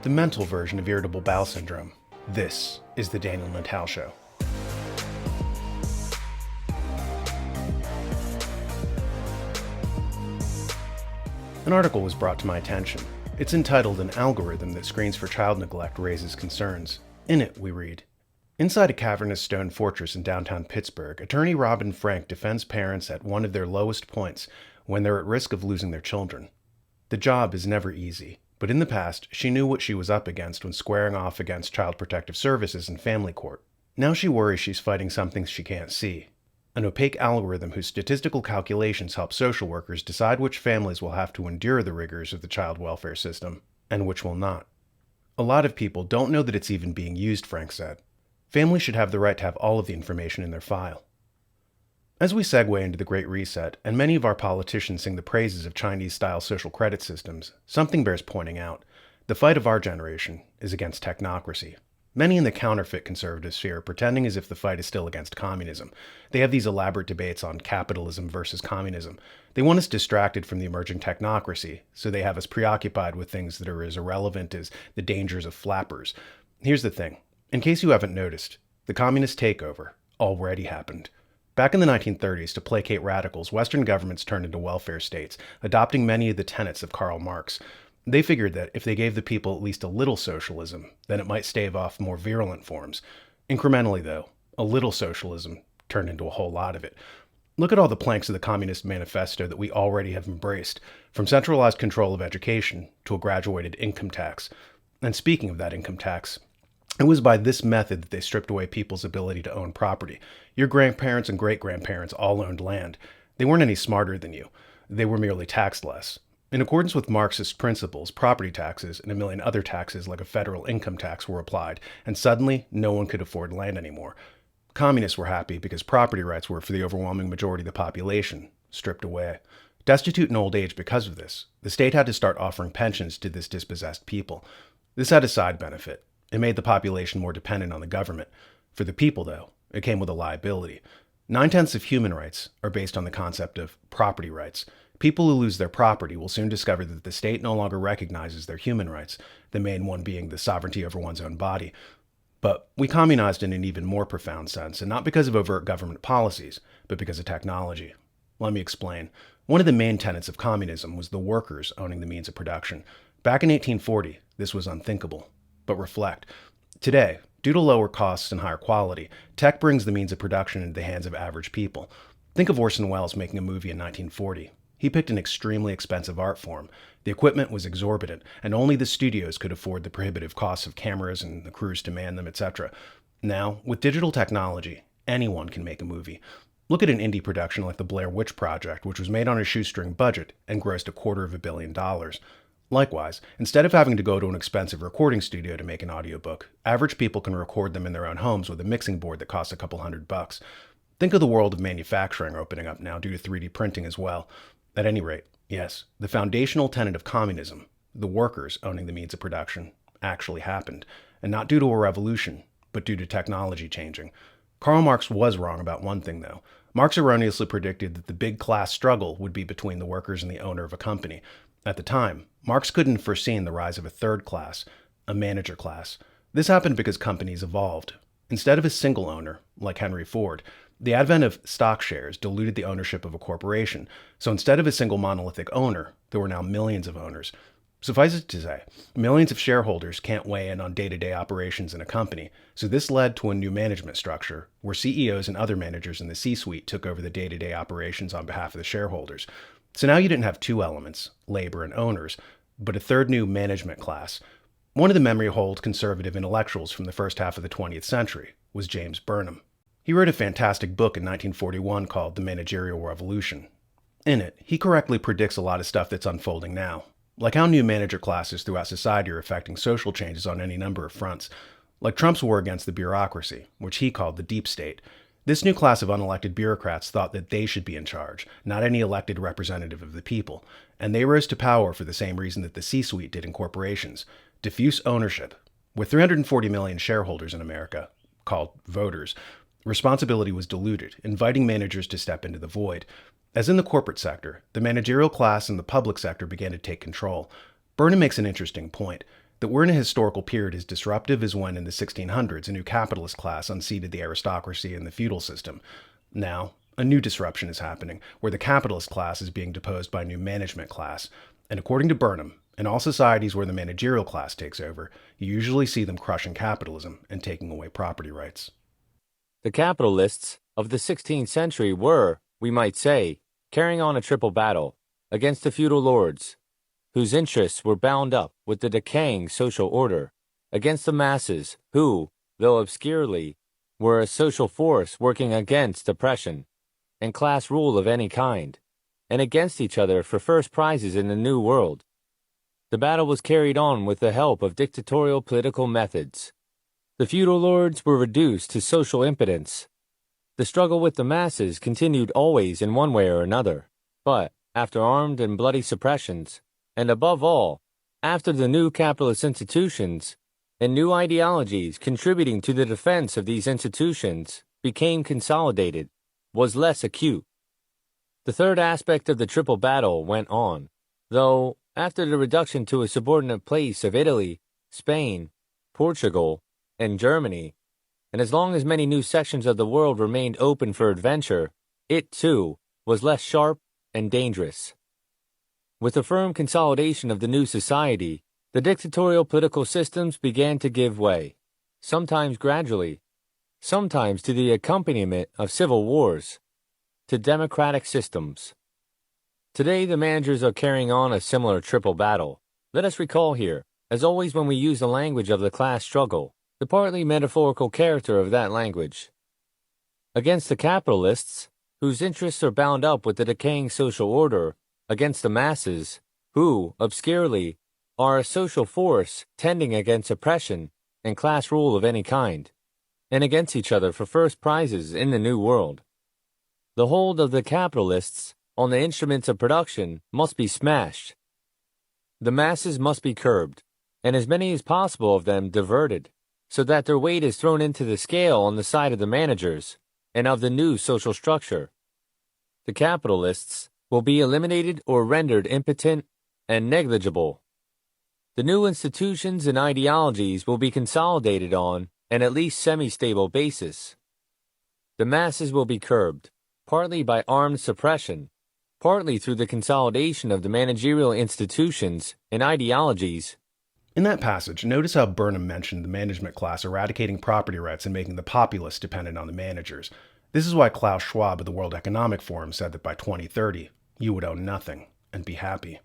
the mental version of irritable bowel syndrome. This is the Daniel Natal Show. An article was brought to my attention. It's entitled "An Algorithm That Screens for Child Neglect Raises Concerns." In it, we read, inside a cavernous stone fortress in downtown Pittsburgh, attorney Robin Frank defends parents at one of their lowest points when they're at risk of losing their children. The job is never easy, but in the past, she knew what she was up against when squaring off against Child Protective Services in family court. Now she worries she's fighting something she can't see. An opaque algorithm whose statistical calculations help social workers decide which families will have to endure the rigors of the child welfare system, and which will not. A lot of people don't know that it's even being used, Frank said. Families should have the right to have all of the information in their file. As we segue into the Great Reset, and many of our politicians sing the praises of Chinese-style social credit systems, something bears pointing out. The fight of our generation is against technocracy. Many in the counterfeit conservative sphere are pretending as if the fight is still against communism. They have these elaborate debates on capitalism versus communism. They want us distracted from the emerging technocracy, so they have us preoccupied with things that are as irrelevant as the dangers of flappers. Here's the thing. In case you haven't noticed, the communist takeover already happened. Back in the 1930s, to placate radicals, Western governments turned into welfare states, adopting many of the tenets of Karl Marx. They figured that if they gave the people at least a little socialism, then it might stave off more virulent forms. Incrementally, though, a little socialism turned into a whole lot of it. Look at all the planks of the Communist Manifesto that we already have embraced, from centralized control of education to a graduated income tax. And speaking of that income tax, it was by this method that they stripped away people's ability to own property. Your grandparents and great-grandparents all owned land. They weren't any smarter than you. They were merely taxed less. In accordance with Marxist principles, property taxes and a million other taxes like a federal income tax were applied, and suddenly no one could afford land anymore. Communists were happy because property rights were, for the overwhelming majority of the population, stripped away. Destitute in old age because of this, the state had to start offering pensions to this dispossessed people. This had a side benefit. It made the population more dependent on the government. For the people, though, it came with a liability. 9/10 of human rights are based on the concept of property rights. People who lose their property will soon discover that the state no longer recognizes their human rights, the main one being the sovereignty over one's own body. But we communized in an even more profound sense, and not because of overt government policies, but because of technology. Let me explain. One of the main tenets of communism was the workers owning the means of production. Back in 1840, this was unthinkable. But reflect. Today, due to lower costs and higher quality, tech brings the means of production into the hands of average people. Think of Orson Welles making a movie in 1940. He picked an extremely expensive art form. The equipment was exorbitant, and only the studios could afford the prohibitive costs of cameras and the crews to man them, etc. Now, with digital technology, anyone can make a movie. Look at an indie production like the Blair Witch Project, which was made on a shoestring budget and grossed $250 million. Likewise, instead of having to go to an expensive recording studio to make an audiobook, average people can record them in their own homes with a mixing board that costs a couple $100. Think of the world of manufacturing opening up now due to 3D printing as well. At any rate, yes, the foundational tenet of communism, the workers owning the means of production, actually happened, and not due to a revolution, but due to technology changing. Karl Marx was wrong about one thing, though. Marx erroneously predicted that the big class struggle would be between the workers and the owner of a company. At the time, Marx couldn't have foreseen the rise of a third class, a manager class. This happened because companies evolved. Instead of a single owner, like Henry Ford, the advent of stock shares diluted the ownership of a corporation. So instead of a single monolithic owner, there were now millions of owners. Suffice it to say, millions of shareholders can't weigh in on day-to-day operations in a company, so this led to a new management structure, where CEOs and other managers in the C-suite took over the day-to-day operations on behalf of the shareholders. So now you didn't have two elements, labor and owners, but a third new management class. One of the memory-hold conservative intellectuals from the first half of the 20th century was James Burnham. He wrote a fantastic book in 1941 called The Managerial Revolution. In it, he correctly predicts a lot of stuff that's unfolding now, like how new manager classes throughout society are affecting social changes on any number of fronts, like Trump's war against the bureaucracy, which he called the deep state. This new class of unelected bureaucrats thought that they should be in charge, not any elected representative of the people, and they rose to power for the same reason that the C-suite did in corporations, diffuse ownership. With 340 million shareholders in America, called voters, responsibility was diluted, inviting managers to step into the void. As in the corporate sector, the managerial class and the public sector began to take control. Burnham makes an interesting point. That we're in a historical period as disruptive as when in the 1600s a new capitalist class unseated the aristocracy and the feudal system. Now, a new disruption is happening, where the capitalist class is being deposed by a new management class. And according to Burnham, in all societies where the managerial class takes over, you usually see them crushing capitalism and taking away property rights. The capitalists of the 16th century were, we might say, carrying on a triple battle against the feudal lords, whose interests were bound up with the decaying social order, against the masses who, though obscurely, were a social force working against oppression and class rule of any kind, and against each other for first prizes in the New World. The battle was carried on with the help of dictatorial political methods. The feudal lords were reduced to social impotence. The struggle with the masses continued always in one way or another, but, after armed and bloody suppressions, and above all, after the new capitalist institutions and new ideologies contributing to the defense of these institutions became consolidated, was less acute. The third aspect of the triple battle went on, though after the reduction to a subordinate place of Italy, Spain, Portugal, and Germany, and as long as many new sections of the world remained open for adventure, it, too, was less sharp and dangerous. With the firm consolidation of the new society, the dictatorial political systems began to give way, sometimes gradually, sometimes to the accompaniment of civil wars, to democratic systems. Today, the managers are carrying on a similar triple battle. Let us recall here, as always when we use the language of the class struggle, the partly metaphorical character of that language. Against the capitalists, whose interests are bound up with the decaying social order, against the masses, who, obscurely, are a social force tending against oppression and class rule of any kind, and against each other for first prizes in the New World. The hold of the capitalists on the instruments of production must be smashed. The masses must be curbed, and as many as possible of them diverted, so that their weight is thrown into the scale on the side of the managers and of the new social structure. The capitalists will be eliminated or rendered impotent and negligible. The new institutions and ideologies will be consolidated on an at least semi-stable basis. The masses will be curbed, partly by armed suppression, partly through the consolidation of the managerial institutions and ideologies. In that passage, notice how Burnham mentioned the management class eradicating property rights and making the populace dependent on the managers. This is why Klaus Schwab of the World Economic Forum said that by 2030, you would own nothing and be happy.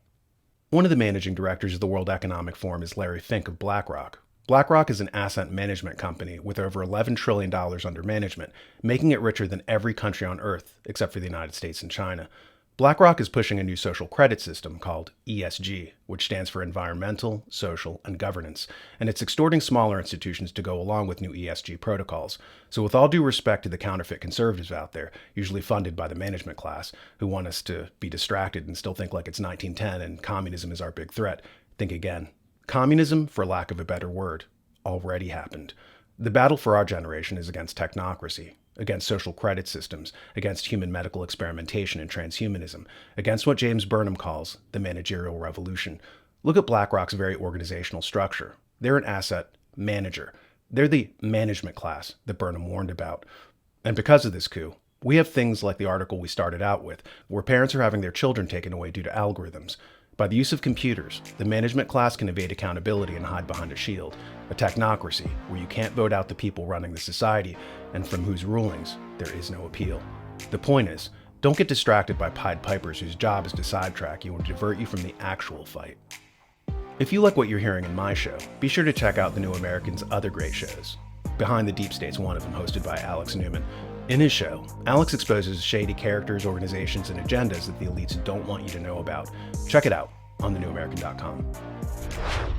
One of the managing directors of the World Economic Forum is Larry Fink of BlackRock. BlackRock is an asset management company with over $11 trillion under management, making it richer than every country on Earth except for the United States and China. BlackRock is pushing a new social credit system called ESG, which stands for Environmental, Social, and Governance, and it's extorting smaller institutions to go along with new ESG protocols. So with all due respect to the counterfeit conservatives out there, usually funded by the management class, who want us to be distracted and still think like it's 1910 and communism is our big threat, think again. Communism, for lack of a better word, already happened. The battle for our generation is against technocracy, against social credit systems, against human medical experimentation and transhumanism, against what James Burnham calls the Managerial Revolution. Look at BlackRock's very organizational structure. They're an asset manager. They're the management class that Burnham warned about. And because of this coup, we have things like the article we started out with, where parents are having their children taken away due to algorithms. By the use of computers, the management class can evade accountability and hide behind a shield. A technocracy, where you can't vote out the people running the society, and from whose rulings there is no appeal. The point is, don't get distracted by Pied Pipers whose job is to sidetrack you and divert you from the actual fight. If you like what you're hearing in my show, be sure to check out The New American's other great shows. Behind the Deep State's one of them, hosted by Alex Newman. In his show, Alex exposes shady characters, organizations, and agendas that the elites don't want you to know about. Check it out on thenewamerican.com.